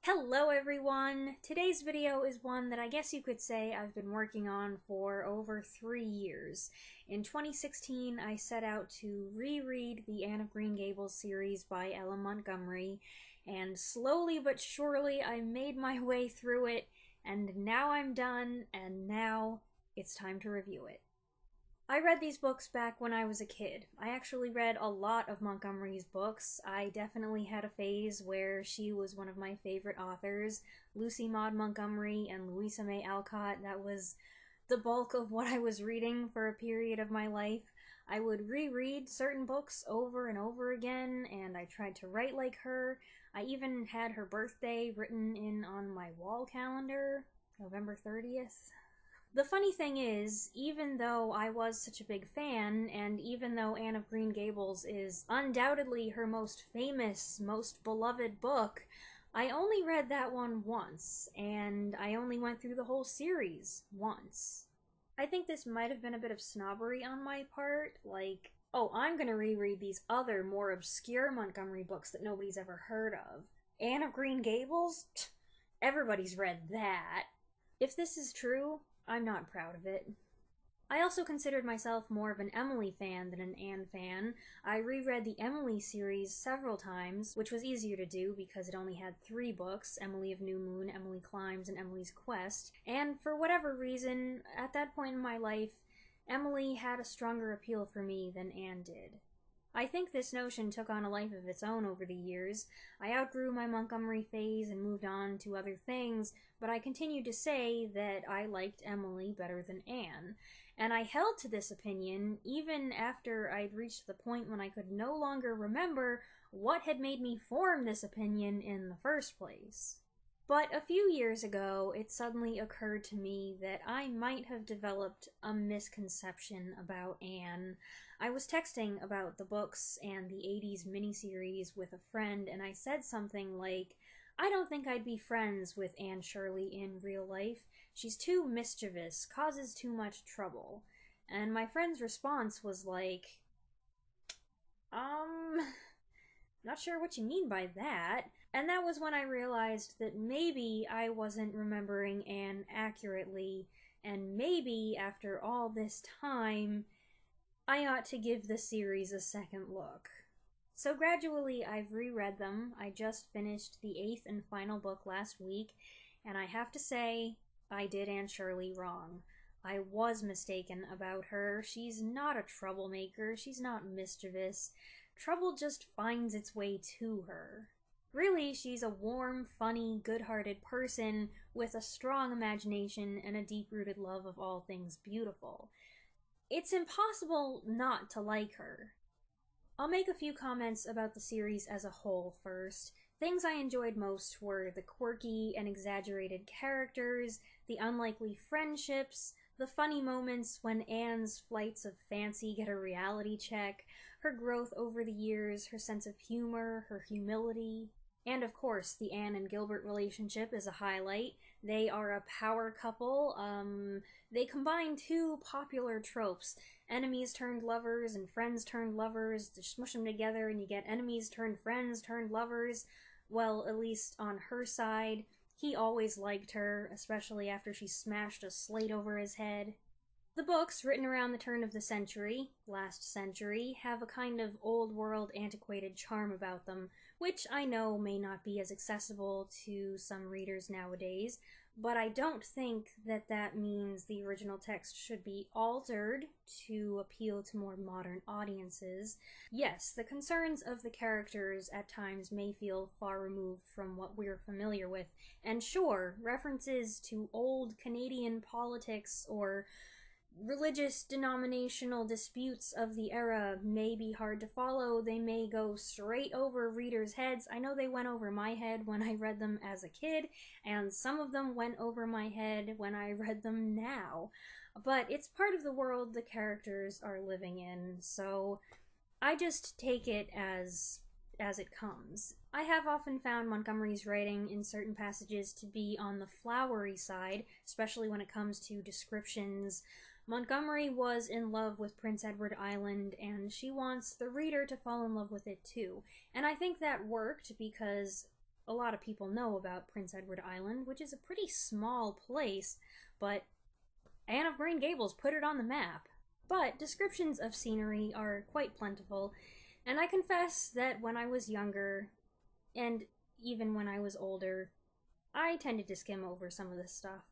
Hello everyone! Today's video is one that I guess you could say I've been working on for over 3 years. In 2016, I set out to reread the Anne of Green Gables series by Montgomery, and slowly but surely I made my way through it, and now I'm done, and now it's time to review it. I read these books back when I was a kid. I actually read a lot of Montgomery's books. I definitely had a phase where she was one of my favorite authors. Lucy Maud Montgomery and Louisa May Alcott, that was the bulk of what I was reading for a period of my life. I would reread certain books over and over again, and I tried to write like her. I even had her birthday written in on my wall calendar, November 30th. The funny thing is, even though I was such a big fan, and even though Anne of Green Gables is undoubtedly her most famous, most beloved book, I only read that one once, and I only went through the whole series once. I think this might have been a bit of snobbery on my part, like, oh, I'm gonna reread these other, more obscure Montgomery books that nobody's ever heard of. Anne of Green Gables? Everybody's read that. If this is true, I'm not proud of it. I also considered myself more of an Emily fan than an Anne fan. I reread the Emily series several times, which was easier to do because it only had 3 books, Emily of New Moon, Emily Climbs, and Emily's Quest, and for whatever reason, at that point in my life, Emily had a stronger appeal for me than Anne did. I think this notion took on a life of its own over the years. I outgrew my Montgomery phase and moved on to other things, but I continued to say that I liked Emily better than Anne. And I held to this opinion even after I'd reached the point when I could no longer remember what had made me form this opinion in the first place. But a few years ago, it suddenly occurred to me that I might have developed a misconception about Anne. I was texting about the books and the 80s miniseries with a friend, and I said something like, I don't think I'd be friends with Anne Shirley in real life. She's too mischievous, causes too much trouble. And my friend's response was like, not sure what you mean by that. And that was when I realized that maybe I wasn't remembering Anne accurately, and maybe after all this time, I ought to give the series a second look. So gradually I've reread them. I just finished the 8th and final book last week, and I have to say, I did Anne Shirley wrong. I was mistaken about her. She's not a troublemaker, she's not mischievous. Trouble just finds its way to her. Really, she's a warm, funny, good-hearted person with a strong imagination and a deep-rooted love of all things beautiful. It's impossible not to like her. I'll make a few comments about the series as a whole first. Things I enjoyed most were the quirky and exaggerated characters, the unlikely friendships, the funny moments when Anne's flights of fancy get a reality check, her growth over the years, her sense of humor, her humility. And of course, the Anne and Gilbert relationship is a highlight. They are a power couple. They combine 2 popular tropes. Enemies turned lovers and friends turned lovers. To smush them together and you get enemies turned friends turned lovers. Well, at least on her side. He always liked her, especially after she smashed a slate over his head. The books, written around the turn of the century, last century, have a kind of old-world, antiquated charm about them, which I know may not be as accessible to some readers nowadays, but I don't think that that means the original text should be altered to appeal to more modern audiences. Yes, the concerns of the characters at times may feel far removed from what we're familiar with, and sure, references to old Canadian politics or religious denominational disputes of the era may be hard to follow. They may go straight over readers' heads. I know they went over my head when I read them as a kid, and some of them went over my head when I read them now. But it's part of the world the characters are living in, so I just take it as it comes. I have often found Montgomery's writing in certain passages to be on the flowery side, especially when it comes to descriptions. Montgomery was in love with Prince Edward Island, and she wants the reader to fall in love with it too. And I think that worked because A lot of people know about Prince Edward Island, which is a pretty small place, but Anne of Green Gables put it on the map. But descriptions of scenery are quite plentiful, and I confess that when I was younger, and even when I was older, I tended to skim over some of this stuff.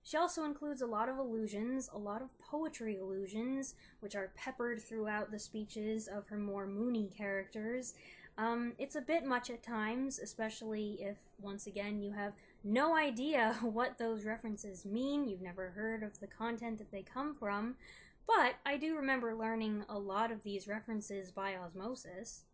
She also includes a lot of allusions, a lot of poetry allusions, which are peppered throughout the speeches of her more moony characters. It's a bit much at times, especially if, once again, you have no idea what those references mean, you've never heard of the content that they come from, but I do remember learning a lot of these references by osmosis.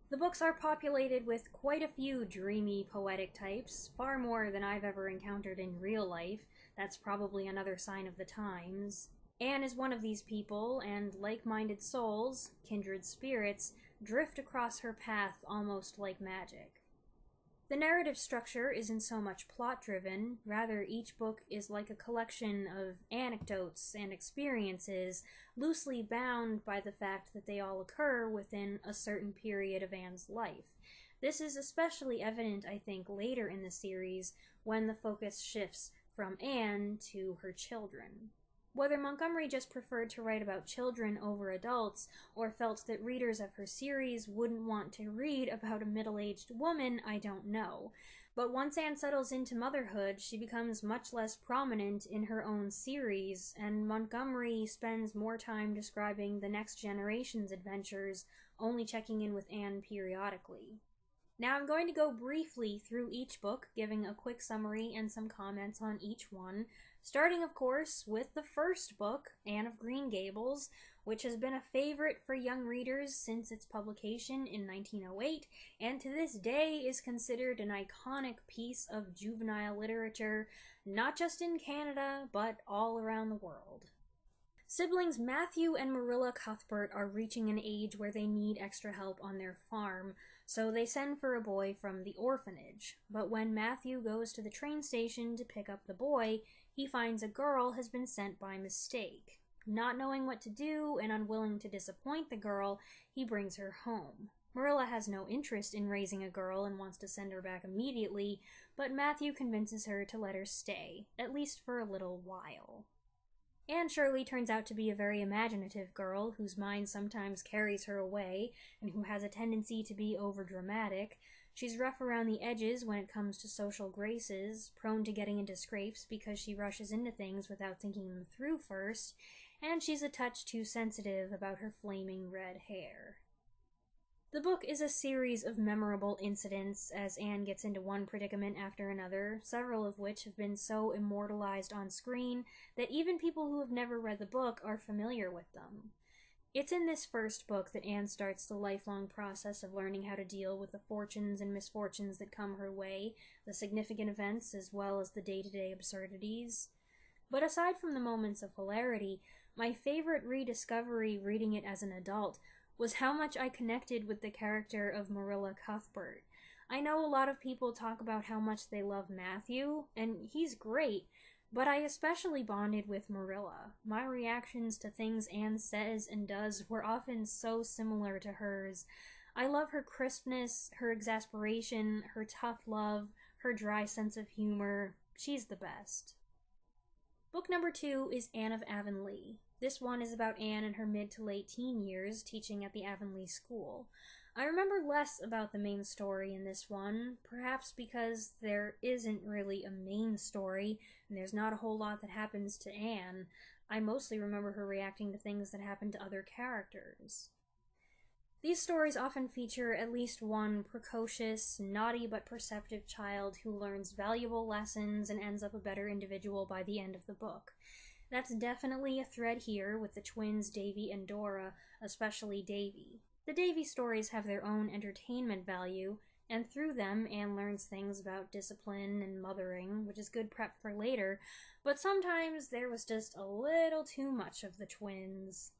The books are populated with quite a few dreamy, poetic types, far more than I've ever encountered in real life. That's probably another sign of the times. Anne is one of these people, and like-minded souls, kindred spirits, drift across her path almost like magic. The narrative structure isn't so much plot-driven, rather each book is like a collection of anecdotes and experiences, loosely bound by the fact that they all occur within a certain period of Anne's life. This is especially evident, I think, later in the series, when the focus shifts from Anne to her children. Whether Montgomery just preferred to write about children over adults, or felt that readers of her series wouldn't want to read about a middle-aged woman, I don't know. But once Anne settles into motherhood, she becomes much less prominent in her own series, and Montgomery spends more time describing the next generation's adventures, only checking in with Anne periodically. Now I'm going to go briefly through each book, giving a quick summary and some comments on each one, starting of course with the first book, Anne of Green Gables, which has been a favorite for young readers since its publication in 1908, and to this day is considered an iconic piece of juvenile literature, not just in Canada, but all around the world. Siblings Matthew and Marilla Cuthbert are reaching an age where they need extra help on their farm, so they send for a boy from the orphanage. But when Matthew goes to the train station to pick up the boy, he finds a girl has been sent by mistake. Not knowing what to do and unwilling to disappoint the girl, he brings her home. Marilla has no interest in raising a girl and wants to send her back immediately, but Matthew convinces her to let her stay, at least for a little while. Anne Shirley turns out to be a very imaginative girl whose mind sometimes carries her away and who has a tendency to be overdramatic. She's rough around the edges when it comes to social graces, prone to getting into scrapes because she rushes into things without thinking them through first, and she's a touch too sensitive about her flaming red hair. The book is a series of memorable incidents as Anne gets into one predicament after another, several of which have been so immortalized on screen that even people who have never read the book are familiar with them. It's in this first book that Anne starts the lifelong process of learning how to deal with the fortunes and misfortunes that come her way, the significant events as well as the day-to-day absurdities. But aside from the moments of hilarity, my favorite rediscovery reading it as an adult was how much I connected with the character of Marilla Cuthbert. I know a lot of people talk about how much they love Matthew, and he's great, but I especially bonded with Marilla. My reactions to things Anne says and does were often so similar to hers. I love her crispness, her exasperation, her tough love, her dry sense of humor. She's the best. Book number 2 is Anne of Avonlea. This one is about Anne in her mid to late teen years, teaching at the Avonlea School. I remember less about the main story in this one, perhaps because there isn't really a main story, and there's not a whole lot that happens to Anne. I mostly remember her reacting to things that happen to other characters. These stories often feature at least one precocious, naughty but perceptive child who learns valuable lessons and ends up a better individual by the end of the book. That's definitely a thread here with the twins Davy and Dora, especially Davy. The Davy stories have their own entertainment value, and through them Anne learns things about discipline and mothering, which is good prep for later, but sometimes there was just a little too much of the twins.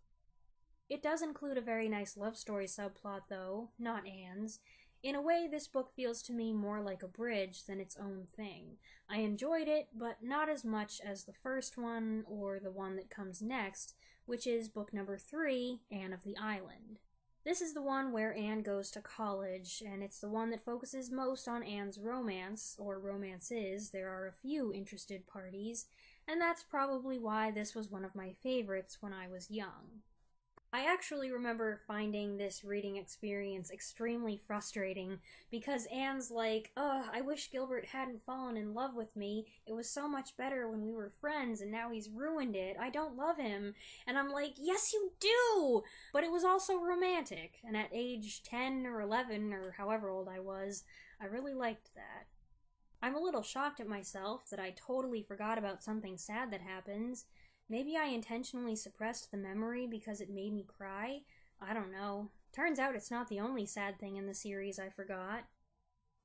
It does include a very nice love story subplot though, not Anne's. In a way, this book feels to me more like a bridge than its own thing. I enjoyed it, but not as much as the first one or the one that comes next, which is book number 3, Anne of the Island. This is the one where Anne goes to college, and it's the one that focuses most on Anne's romance, or romances. There are a few interested parties, and that's probably why this was one of my favorites when I was young. I actually remember finding this reading experience extremely frustrating because Anne's like, ugh, I wish Gilbert hadn't fallen in love with me. It was so much better when we were friends and now he's ruined it. I don't love him. And I'm like, yes you do! But it was also romantic, and at age 10 or 11 or however old I was, I really liked that. I'm a little shocked at myself that I totally forgot about something sad that happens. Maybe I intentionally suppressed the memory because it made me cry? I don't know. Turns out it's not the only sad thing in the series I forgot.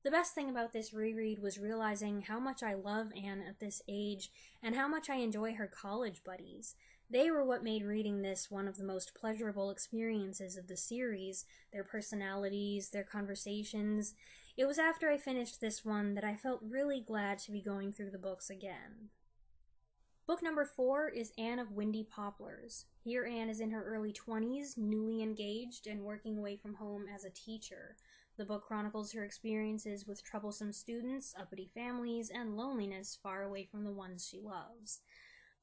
The best thing about this reread was realizing how much I love Anne at this age and how much I enjoy her college buddies. They were what made reading this one of the most pleasurable experiences of the series, their personalities, their conversations. It was after I finished this one that I felt really glad to be going through the books again. Book number 4 is Anne of Windy Poplars. Here Anne is in her early 20s, newly engaged, and working away from home as a teacher. The book chronicles her experiences with troublesome students, uppity families, and loneliness far away from the ones she loves.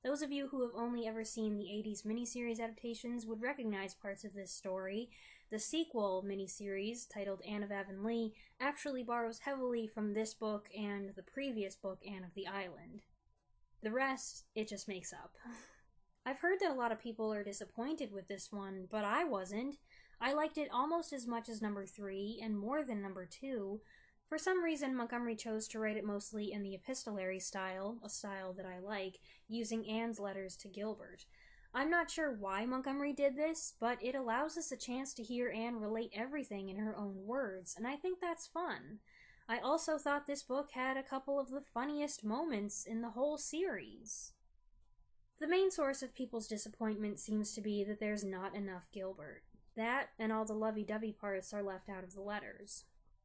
Those of you who have only ever seen the 80s miniseries adaptations would recognize parts of this story. The sequel miniseries, titled Anne of Avonlea, actually borrows heavily from this book and the previous book, Anne of the Island. The rest, it just makes up. I've heard that a lot of people are disappointed with this one, but I wasn't. I liked it almost as much as number 3, and more than number 2. For some reason, Montgomery chose to write it mostly in the epistolary style, a style that I like, using Anne's letters to Gilbert. I'm not sure why Montgomery did this, but it allows us a chance to hear Anne relate everything in her own words, and I think that's fun. I also thought this book had a couple of the funniest moments in the whole series. The main source of people's disappointment seems to be that there's not enough Gilbert. That, and all the lovey-dovey parts, are left out of the letters.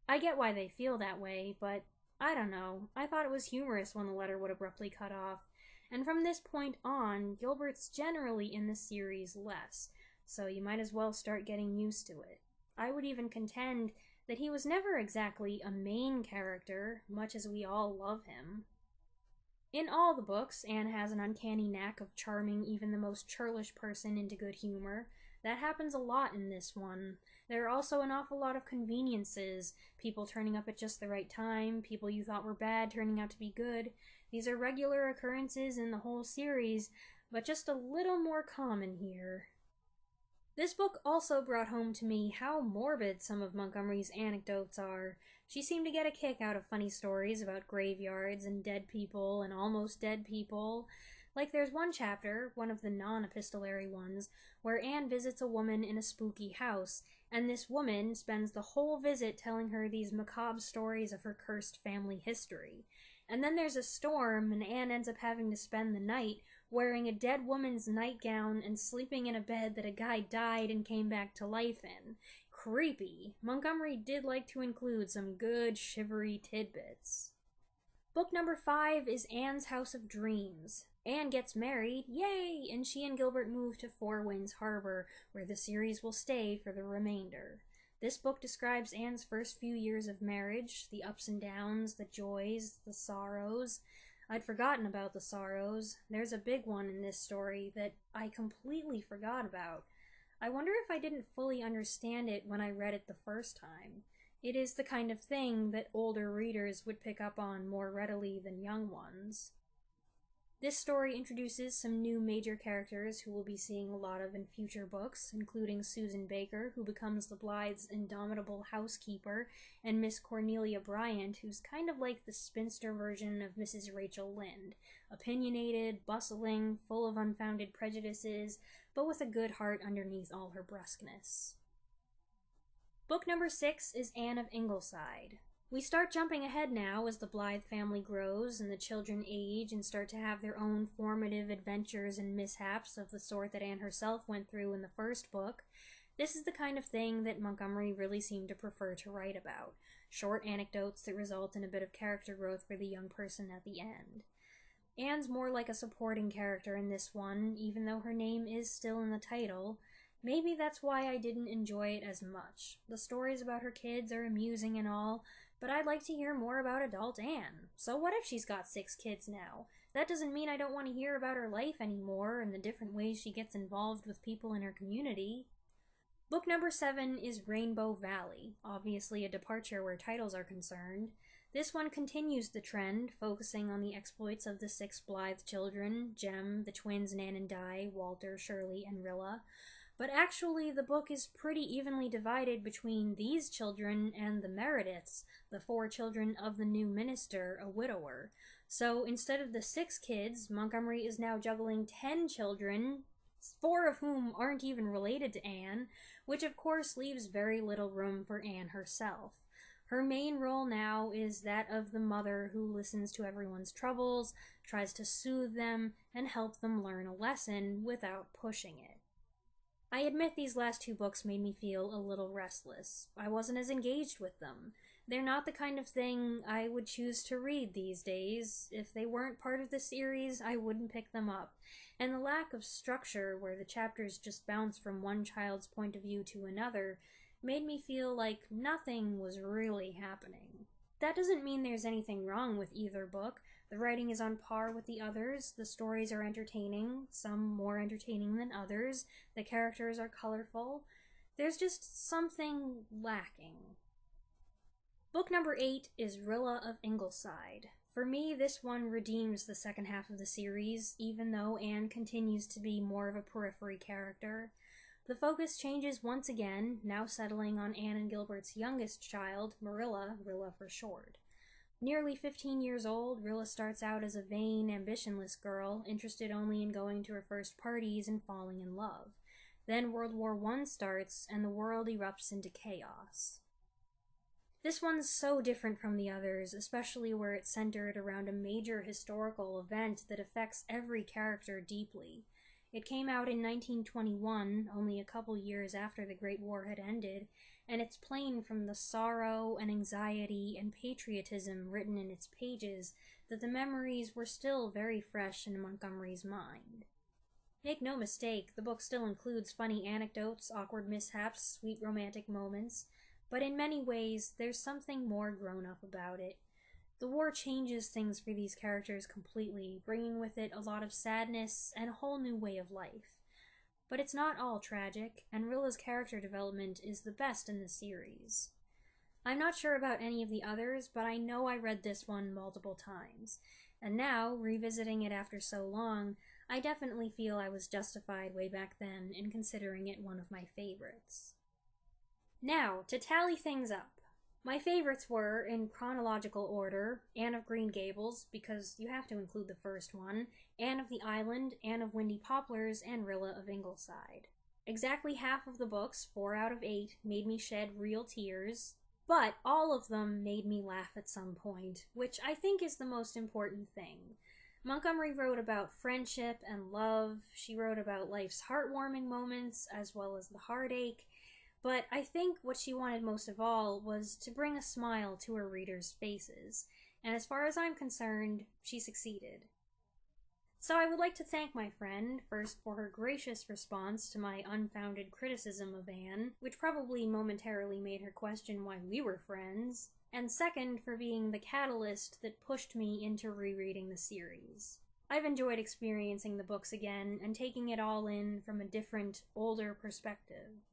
I get why they feel that way, but I don't know. I thought it was humorous when the letter would abruptly cut off, and from this point on, Gilbert's generally in the series less, so you might as well start getting used to it. I would even contend that he was never exactly a main character, much as we all love him. In all the books, Anne has an uncanny knack of charming even the most churlish person into good humor. That happens a lot in this one. There are also an awful lot of conveniences, people turning up at just the right time, people you thought were bad turning out to be good. These are regular occurrences in the whole series, but just a little more common here. This book also brought home to me how morbid some of Montgomery's anecdotes are. She seemed to get a kick out of funny stories about graveyards and dead people and almost dead people. Like there's one chapter, one of the non-epistolary ones, where Anne visits a woman in a spooky house, and this woman spends the whole visit telling her these macabre stories of her cursed family history. And then there's a storm, and Anne ends up having to spend the night wearing a dead woman's nightgown and sleeping in a bed that a guy died and came back to life in. Creepy. Montgomery did like to include some good shivery tidbits. Book number 5 is Anne's House of Dreams. Anne gets married, yay, and she and Gilbert move to Four Winds Harbor, where the series will stay for the remainder. This book describes Anne's first few years of marriage, the ups and downs, the joys, the sorrows. I'd forgotten about the sorrows. There's a big one in this story that I completely forgot about. I wonder if I didn't fully understand it when I read it the first time. It is the kind of thing that older readers would pick up on more readily than young ones. This story introduces some new major characters who we'll be seeing a lot of in future books, including Susan Baker, who becomes the Blythes' indomitable housekeeper, and Miss Cornelia Bryant, who's kind of like the spinster version of Mrs. Rachel Lynde, opinionated, bustling, full of unfounded prejudices, but with a good heart underneath all her brusqueness. Book number 6 is Anne of Ingleside. We start jumping ahead now as the Blythe family grows and the children age and start to have their own formative adventures and mishaps of the sort that Anne herself went through in the first book. This is the kind of thing that Montgomery really seemed to prefer to write about. Short anecdotes that result in a bit of character growth for the young person at the end. Anne's more like a supporting character in this one, even though her name is still in the title. Maybe that's why I didn't enjoy it as much. The stories about her kids are amusing and all, but I'd like to hear more about adult Anne. So what if she's got 6 kids now? That doesn't mean I don't want to hear about her life anymore and the different ways she gets involved with people in her community. Book number 7 is Rainbow Valley, obviously a departure where titles are concerned. This one continues the trend, focusing on the exploits of the 6 Blythe children, Jem, the twins Nan and Di, Walter, Shirley, and Rilla. But actually, the book is pretty evenly divided between these children and the Merediths, the 4 children of the new minister, a widower. So instead of the 6 kids, Montgomery is now juggling 10 children, 4 of whom aren't even related to Anne, which of course leaves very little room for Anne herself. Her main role now is that of the mother who listens to everyone's troubles, tries to soothe them, and help them learn a lesson without pushing it. I admit these last 2 books made me feel a little restless. I wasn't as engaged with them. They're not the kind of thing I would choose to read these days. If they weren't part of the series, I wouldn't pick them up. And the lack of structure, where the chapters just bounce from one child's point of view to another, made me feel like nothing was really happening. That doesn't mean there's anything wrong with either book. The writing is on par with the others, the stories are entertaining, some more entertaining than others, the characters are colorful. There's just something lacking. Book number 8 is Rilla of Ingleside. For me, this one redeems the second half of the series, even though Anne continues to be more of a periphery character. The focus changes once again, now settling on Anne and Gilbert's youngest child, Marilla, Rilla for short. Nearly 15 years old, Rilla starts out as a vain, ambitionless girl, interested only in going to her first parties and falling in love. Then World War I starts, and the world erupts into chaos. This one's so different from the others, especially where it's centered around a major historical event that affects every character deeply. It came out in 1921, only a couple years after the Great War had ended, and it's plain from the sorrow and anxiety and patriotism written in its pages that the memories were still very fresh in Montgomery's mind. Make no mistake, the book still includes funny anecdotes, awkward mishaps, sweet romantic moments, but in many ways, there's something more grown-up about it. The war changes things for these characters completely, bringing with it a lot of sadness and a whole new way of life. But it's not all tragic, and Rilla's character development is the best in the series. I'm not sure about any of the others, but I know I read this one multiple times. And now, revisiting it after so long, I definitely feel I was justified way back then in considering it one of my favorites. Now, to tally things up. My favorites were, in chronological order, Anne of Green Gables, because you have to include the first one, Anne of the Island, Anne of Windy Poplars, and Rilla of Ingleside. Exactly half of the books, 4 out of 8, made me shed real tears, but all of them made me laugh at some point, which I think is the most important thing. Montgomery wrote about friendship and love, she wrote about life's heartwarming moments, as well as the heartache, but I think what she wanted most of all was to bring a smile to her readers' faces, and as far as I'm concerned, she succeeded. So I would like to thank my friend, first for her gracious response to my unfounded criticism of Anne, which probably momentarily made her question why we were friends, and second for being the catalyst that pushed me into rereading the series. I've enjoyed experiencing the books again and taking it all in from a different, older perspective.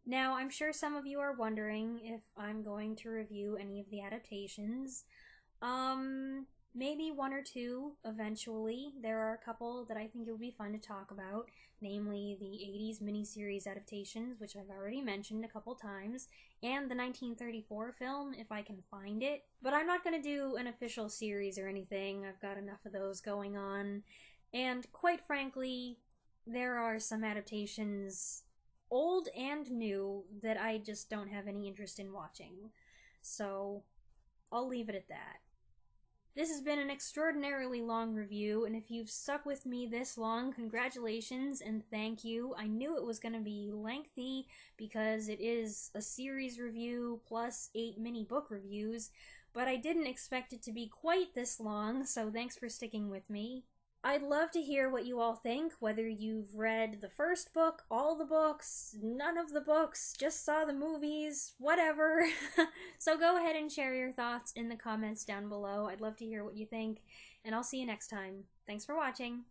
Now, I'm sure some of you are wondering if I'm going to review any of the adaptations. Maybe 1 or 2 eventually. There are a couple that I think it would be fun to talk about, namely the 80s miniseries adaptations, which I've already mentioned a couple times, and the 1934 film, if I can find it. But I'm not going to do an official series or anything. I've got enough of those going on. And quite frankly, there are some adaptations, old and new, that I just don't have any interest in watching. So, I'll leave it at that. This has been an extraordinarily long review, and if you've stuck with me this long, congratulations and thank you. I knew it was going to be lengthy because it is a series review plus 8 mini book reviews, but I didn't expect it to be quite this long, so thanks for sticking with me. I'd love to hear what you all think, whether you've read the first book, all the books, none of the books, just saw the movies, whatever. So go ahead and share your thoughts in the comments down below. I'd love to hear what you think, and I'll see you next time. Thanks for watching.